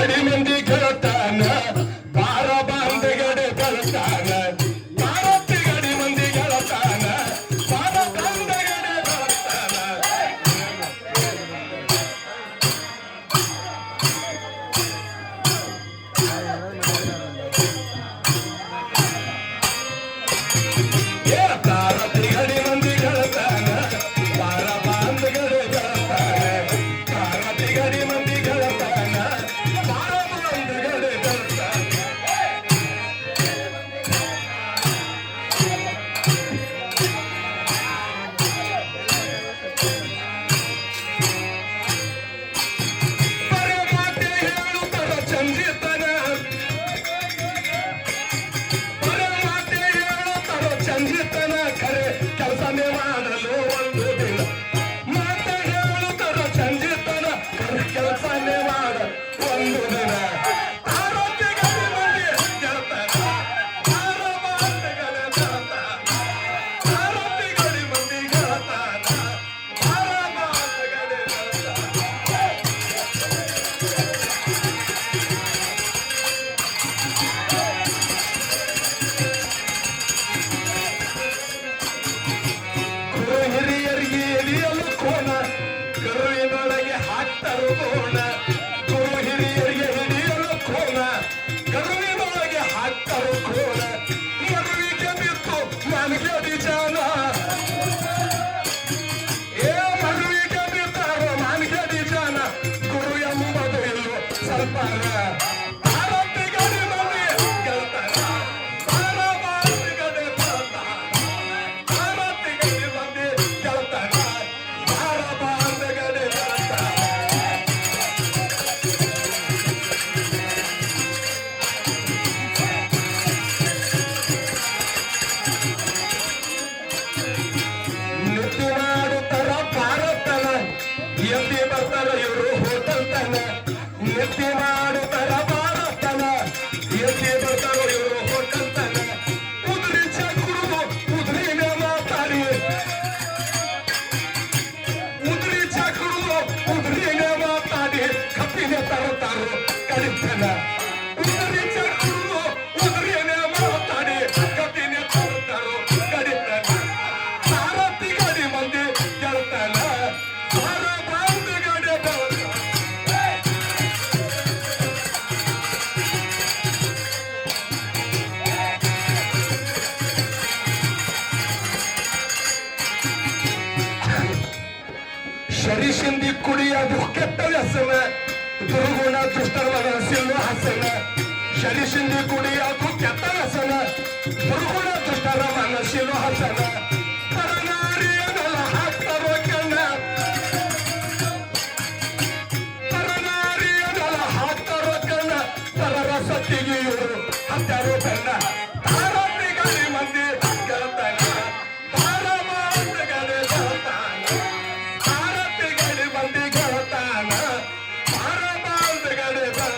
ಗಡಿ ಮಂದಿ ಗೆಳತಾನ ಬಾರ ಬಾಂಧಗಡೆ ಬೆಳತಾನ ಭಾರತಿ ಗಡಿ ಮಂದಿ ಗೆಳತಾನ ಬಾರ ಬಾಂಧಗಡೆ ಬೆಳತಾನ ಭಾರತಿ ಗಡಿ ಮಂದಿ ಗೆಳತಾನ ಬಾರ ಬಾಂಧಗಡೆ ಬೆಳತಾನ ಭಾರತಿ ಗಡಿ ಮಂದಿ ಗೆಳತಾನ ಬಾರ ಬಾಂಧಗಡೆ ಬೆಳತಾನ ಪರಮಾತೆ ಹೇಳುತ್ತರ ಚಂದಿತನ ಪರಮಾತೆ ಹೇಳುತ್ತರ ಚಂದಿತನ ಖರೆ ಕೆಲಸನೇ ಮಾಡಲು ಒಂದು ದಿನ ಮಾತ ಹೇಳುತ್ತರ ಚಂದಿತನ ಖರೆ ಕೆಲಸನೇ ಮಾಡ ಒಂದು ದಿನ ಭಾರತಿ ಗಡಿ ಮಂದಿ ಗೆಳತಾನ ಬಾರ ಬಾಂಧಗಡೆ ಬೆಳತಾನ ಭಾರತಿ ಗಡಿ ಮಂದಿ ಗೆಳತಾನ ಬಾರ ಬಾಂಧಗಡೆ ಬೆಳತಾನ ಗುರು ಹಿರಿಯರಿಗೆ ಹಿಡಿಯಲು ಕೋಣ ಕರುವಿನೊಳಗೆ ಹಾಕ್ತರು ಗೋಣ ಗುರು ಹಿರಿಯರಿಗೆ ಹಿಡಿಯಲು ಕೋಣ ಕರುವಿನೊಳಗೆ ಹಾಕ್ತರು ಕೋಣ ಮಗುವಿಗೆ ಬಿತ್ತು ನನಗೆ ನಿಜಾನ ಏ ಮಗುವಿಗೆ ಬಿತ್ತಾರೋ ನನಗೆ ನಿಜಾನ ಗುರು ಎಂಬುದು ಇಲ್ಲೋ ಸ್ವಲ್ಪ ಭಾರತಿ ಗಡಿ ಮಂದಿ ಗೆಳತಾನ ಬಾರ ಬಾಂಧಗಡೆ ಬೆಳತಾನ ಭಾರತಿ ಗಡಿ ಮಂದಿ ಗೆಳತಾನ ಬಾರ ಬಾಂಧಗಡೆ ಬೆಳತಾನ ನಿತ್ಯ ಮಾಡುತ್ತರ ಭಾರತನ ಎಲ್ಲಿ ಬರ್ತಾರ ಇವರು ಹೋಟೆಲ್ ತನ ನಿತ್ಯ ಮಾಡುತ್ತರ ಭಾರತನ ಎಲ್ಲಿ ಬರ್ತಾರ ಇವರು ಹೋಟೆಲ್ ತನ ಉದ್ರಿ ಚಕ್ರು ಉದ್ರಿನ ಮಾತಾಡಿ ಉದ್ರಿ ಚಕ್ರು ಉದ್ರಿನ ಮಾತಾಡಿ ಕಪ್ಪಿನ ತರುತ್ತಾರು ಕಡಿತನ ಉದ್ರಿ ಚಕ್ರು ಉದ್ರಿನ ಮಾತಾಡಿ ಕಪ್ಪಿನ ತರುತ್ತಾರು ಕಡಿತನ ಭಾರತಿ ಗಡಿ ಮಂದಿ ಗೆಳತಾನ ಬಾರ ಬಾಂಧಗಡೆ ಬೆಳತಾನ ಶರೀಶಿಂದಿ ಕುಡಿಯೋದು ಕೆಟ್ಟ ವ್ಯಸನ ದುರ್ಗುಣ ದುಷ್ಟರ ಮಗನ ಸಿಲ್ಲು ಹಸನ ಶರೀಶಿಂದಿ ಕುಡಿಯೋದು ಕೆಟ್ಟ ವ್ಯಸನ ದುರ್ಗುಣ ದುಷ್ಟರ ಮಗನ ಸಿಲ್ಲು ಹಸನ ಪರನಾರಿಯನೆಲ್ಲ ಹಾಕ್ತಾರೋ ಕೆಣ್ಣ ಪರನಾರಿಯನೆಲ್ಲ ಹಾಕ್ತಾರೋ ಕೆಣ್ಣ ಪರರ ಸತ್ತಿಗೆ ಇವರು ಹತ್ತಾರೋ ಕಣ್ಣ ಭಾರತಿ ಗಡಿ ಮಂದಿ ಗೆಳತಾನ ಬಾರ ಬಾಂಧಗಡೆ ಬೆಳತಾನ ಭಾರತಿ ಗಡಿ ಮಂದಿ ಗೆಳತಾನ ಬಾರ ಬಾಂಧಗಡೆ ಬೆಳತಾನ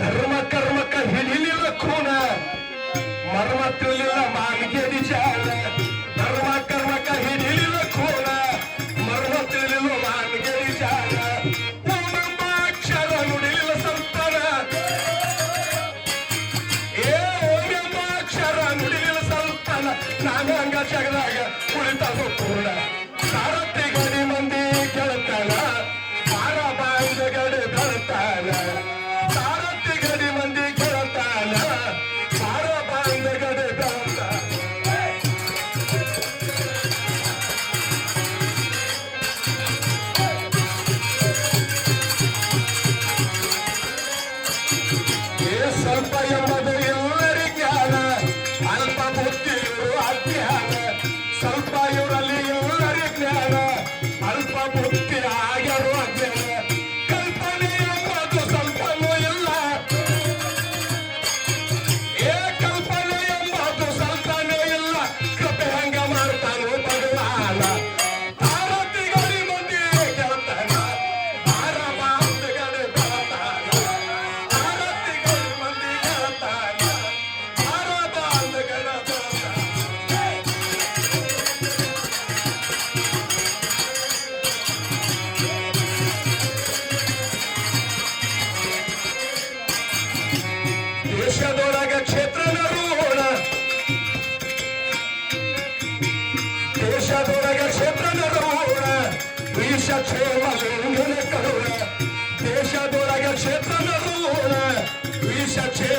ಧರ್ಮ ಕರ್ಮಕ್ಕ ಹಿಡಿಲಿಲ್ಲ ಖೂನ ಮರ್ಮ ತಿಳಿಲಿಲ್ಲ ಮಾನಿಗೆ ನಿಜಾನ ಧರ್ಮ ಕರ್ಮಕ್ಕ ಹಿಡಿಲಿಲ್ಲ ಖೂನ ಮರ್ಮ ತಿಳಿಲಿಲ್ಲ ಮಾನಿಗೆ ನಿಜಾನ ಓಮೆಂಬ ಅಕ್ಷರ ನುಡಿಲಿಲ್ಲ ಸಂತಾನ ಏ ಓಮೆಂಬ ಅಕ್ಷರ ನುಡಿಲಿಲ್ಲ ಸಂತಾನ ನಾನು ಹಂಗ ಜಗದಾಗ ಕುಳಿತಾಗ ಪೂರ್ಣ ಭಾರತಿ ಗಡಿ ಮಂದಿ ಗೆಳತಾನ ಬಾರ ಬಾಂಧಗಡೆ ಬೆಳತಾನ ಭಾರತಿ ಗಡಿ ಮಂದಿ ಗೆಳತಾನ ಬಾರ ಬಾಂಧಗಡೆ ಬೆಳತಾನ ಏ ಸ್ವಲ್ಪ ಎಂಬುದು ಎಲ್ಲರಿ ಜ್ಞಾನ ಅಲ್ಪ ಬುದ್ಧಿಯು ಅಜ್ಞಾನ ಸ್ವಲ್ಪ ದೇಶದೊಳಗ ಕ್ಷೇತ್ರ ನರೋಣ ದೇಶದೊಳಗ ಕ್ಷೇತ್ರ ನರೋಣ ವಿಷ ಕ್ಷೇಮ ಕರುಣ ದೇಶದೊಳಗ ಕ್ಷೇತ್ರ ನರೋಣ ವಿಷ ಕ್ಷೇಮ